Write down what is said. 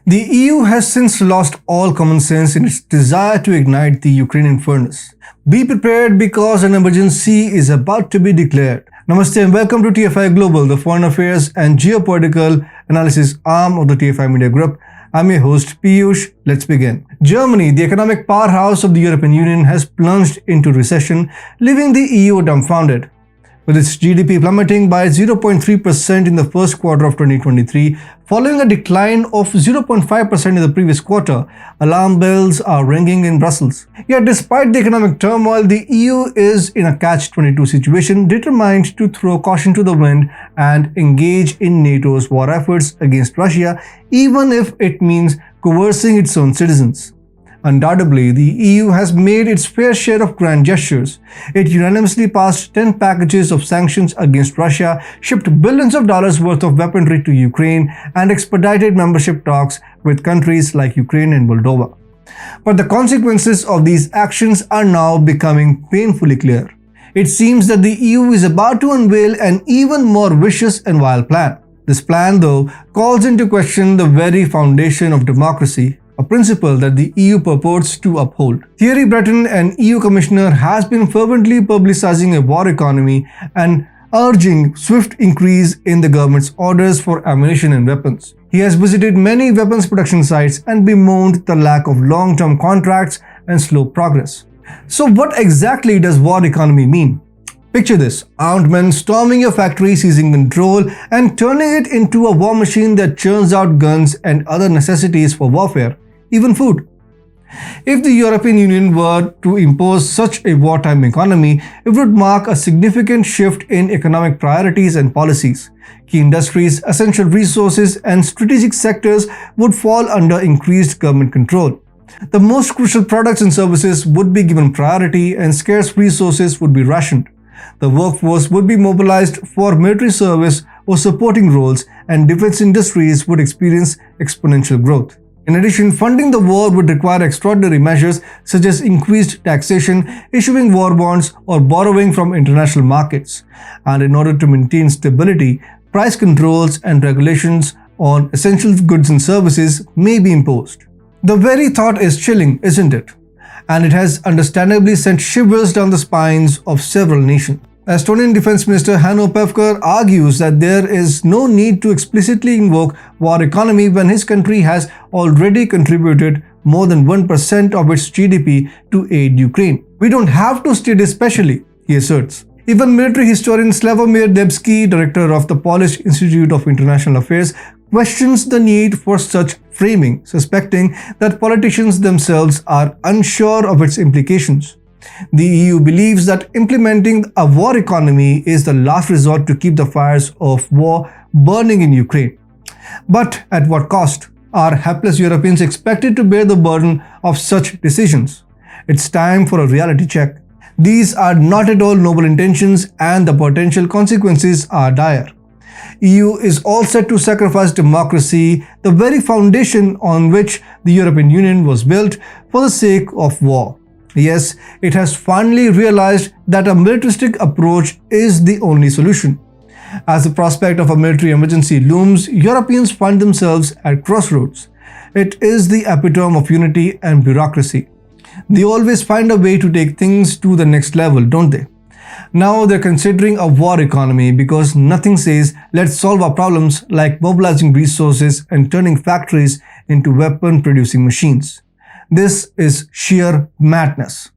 The EU has since lost all common sense in its desire to ignite the Ukrainian furnace. Be prepared because an emergency is about to be declared. Namaste and welcome to TFI Global, the foreign affairs and geopolitical analysis arm of the TFI Media Group. I'm your host Piyush. Let's begin. Germany, the economic powerhouse of the European Union, has plunged into recession, leaving the EU dumbfounded. With its GDP plummeting by 0.3% in the first quarter of 2023, following a decline of 0.5% in the previous quarter, alarm bells are ringing in Brussels. Yet despite the economic turmoil, the EU is in a catch-22 situation, determined to throw caution to the wind and engage in NATO's war efforts against Russia, even if it means coercing its own citizens. Undoubtedly, the EU has made its fair share of grand gestures. It unanimously passed 10 packages of sanctions against Russia, shipped billions of dollars worth of weaponry to Ukraine, and expedited membership talks with countries like Ukraine and Moldova. But the consequences of these actions are now becoming painfully clear. It seems that the EU is about to unveil an even more vicious and vile plan. This plan, though, calls into question the very foundation of democracy, a principle that the EU purports to uphold. Thierry Breton, an EU commissioner, has been fervently publicizing a war economy and urging swift increase in the government's orders for ammunition and weapons. He has visited many weapons production sites and bemoaned the lack of long-term contracts and slow progress. So what exactly does war economy mean? Picture this: armed men storming your factory, seizing control and turning it into a war machine that churns out guns and other necessities for warfare, even food. If the European Union were to impose such a wartime economy, it would mark a significant shift in economic priorities and policies. Key industries, essential resources, and strategic sectors would fall under increased government control. The most crucial products and services would be given priority, and scarce resources would be rationed. The workforce would be mobilized for military service or supporting roles, and defense industries would experience exponential growth. In addition, funding the war would require extraordinary measures such as increased taxation, issuing war bonds, or borrowing from international markets. And in order to maintain stability, price controls and regulations on essential goods and services may be imposed. The very thought is chilling, isn't it? And it has understandably sent shivers down the spines of several nations. Estonian Defense Minister Hanno Pevkur argues that there is no need to explicitly invoke war economy when his country has already contributed more than 1% of its GDP to aid Ukraine. We don't have to state especially, he asserts. Even military historian Sławomir Dębski, director of the Polish Institute of International Affairs, questions the need for such framing, suspecting that politicians themselves are unsure of its implications. The EU believes that implementing a war economy is the last resort to keep the fires of war burning in Ukraine. But at what cost? Are hapless Europeans expected to bear the burden of such decisions? It's time for a reality check. These are not at all noble intentions, and the potential consequences are dire. EU is all set to sacrifice democracy, the very foundation on which the European Union was built, for the sake of war. Yes, it has finally realized that a militaristic approach is the only solution. As the prospect of a military emergency looms, Europeans find themselves at crossroads. It is the epitome of unity and bureaucracy. They always find a way to take things to the next level, don't they? Now they're considering a war economy because nothing says let's solve our problems like mobilizing resources and turning factories into weapon-producing machines. This is sheer madness.